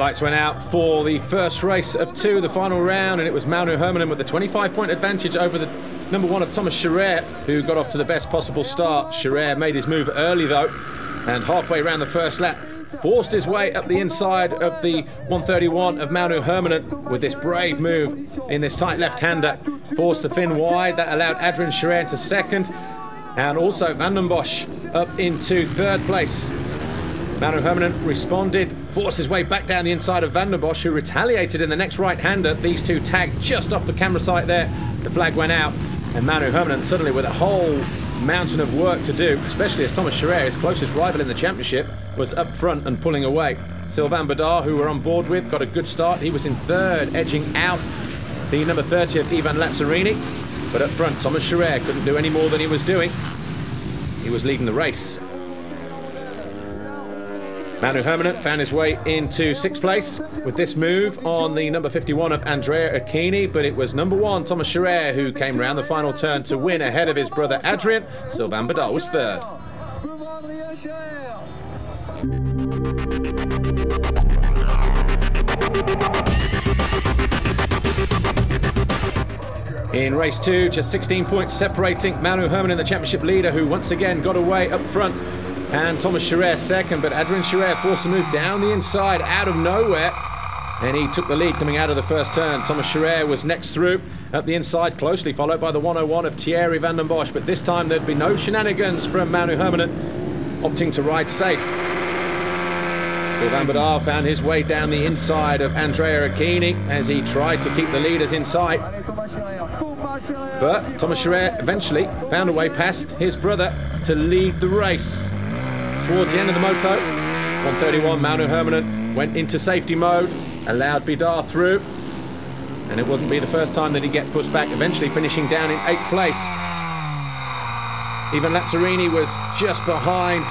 lights went out for the first race of two, the final round, and it was Mauno Hermunen with the 25-point advantage over the number one of Thomas Scherer, who got off to the best possible start. Scherer made his move early though, and halfway around the first lap, forced his way up the inside of the 131 of Mauno Hermunen with this brave move in this tight left-hander. Forced the Finn wide, that allowed Adrian Scherer into second, and also Van den Bosch up into third place. Mauno Hermunen responded, forced his way back down the inside of Van den Bosch, who retaliated in the next right-hander. These two tagged just off the camera sight there. The flag went out, and Mauno Hermunen suddenly with a whole mountain of work to do, especially as Thomas Scherer, his closest rival in the championship, was up front and pulling away. Sylvain Bedard, who we're on board with, got a good start. He was in third, edging out the number 30 of Ivan Lazzarini. But up front, Thomas Scherer couldn't do any more than he was doing. He was leading the race. Mauno Hermunen found his way into sixth place with this move on the number 51 of Andrea Acchini, but it was number one, Thomas Scherer, who came round the final turn to win ahead of his brother Adrian. Sylvain Bedard was third. In race two, just 16 points separating Mauno Hermunen, the championship leader, who once again got away up front, and Thomas Scherer second, but Adrian Scherer forced to move down the inside out of nowhere, and he took the lead coming out of the first turn. Thomas Scherer was next through up the inside, closely followed by the 101 of Thierry Van den Bosch, but this time there'd be no shenanigans from Mauno Hermunen, opting to ride safe. Sylvain Bedard found his way down the inside of Andrea Acchini as he tried to keep the leaders in sight. But Thomas Scherer eventually found a way past his brother to lead the race. Towards the end of the moto, 131 Mauno Hermunen went into safety mode, allowed Bedard through, and it wouldn't be the first time that he'd get pushed back, eventually finishing down in 8th place. Ivan Lazzarini was just behind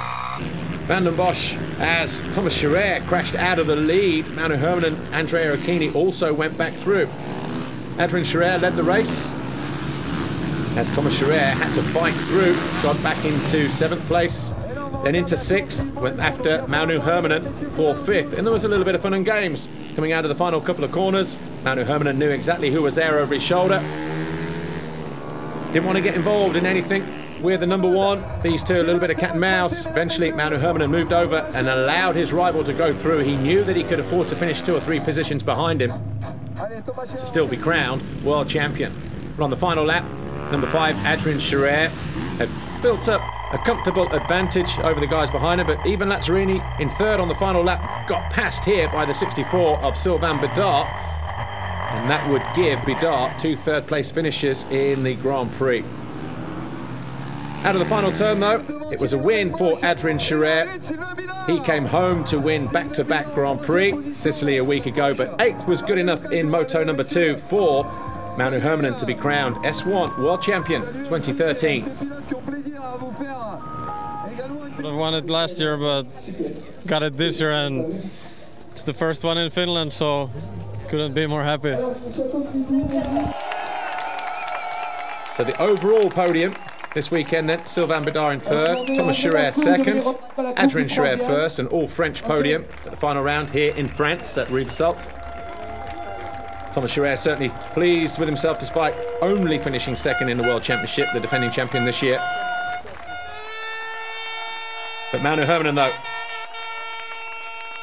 Van den Bosch as Thomas Scherer crashed out of the lead. Mauno Hermunen, Andrea Acchini also went back through. Adrian Scherer led the race as Thomas Scherer had to fight through, got back into 7th place, then into 6th, went after Mauno Hermunen for 5th, and there was a little bit of fun and games coming out of the final couple of corners. Mauno Hermunen knew exactly who was there over his shoulder. Didn't want to get involved in anything with the number one. These two, a little bit of cat and mouse. Eventually, Mauno Hermunen moved over and allowed his rival to go through. He knew that he could afford to finish 2 or 3 positions behind him to still be crowned world champion. But on the final lap, number 5, Adrian Scherer, had built up a comfortable advantage over the guys behind him, but Ivan Lazzarini in 3rd on the final lap got passed here by the 64 of Sylvain Bedard, and that would give Bedard 2 third-place finishes in the Grand Prix. Out of the final turn, though, it was a win for Adrian Scherer. He came home to win back-to-back Grand Prix, Sicily a week ago, but 8th was good enough in Moto number 2 for Mauno Hermunen to be crowned S1 World Champion 2013. I won it last year, but got it this year, and it's the first one in Finland, so couldn't be more happy. So the overall podium this weekend then, Sylvain Bedard in 3rd, Thomas Scherer 2nd, Adrian Scherer 1st, an all-French podium at the final round here in France at Rivesaltes. Thomas Scherer certainly pleased with himself despite only finishing 2nd in the World Championship, the defending champion this year. But Mauno Hermunen, though,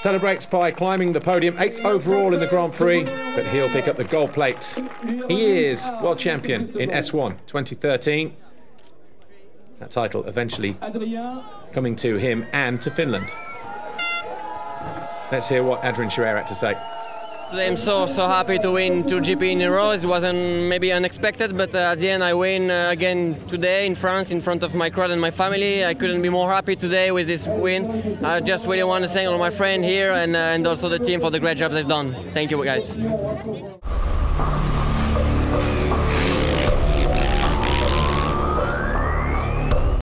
celebrates by climbing the podium, 8th overall in the Grand Prix, but he'll pick up the gold plate. He is World Champion in S1 2013. That title eventually coming to him and to Finland. Let's hear what Adrian Scherer had to say. Today I'm so happy to win 2 GP in a row. It wasn't maybe unexpected, but at the end I win again today in France in front of my crowd and my family. I couldn't be more happy today with this win. I just really want to thank all my friends here and also the team for the great job they've done. Thank you guys.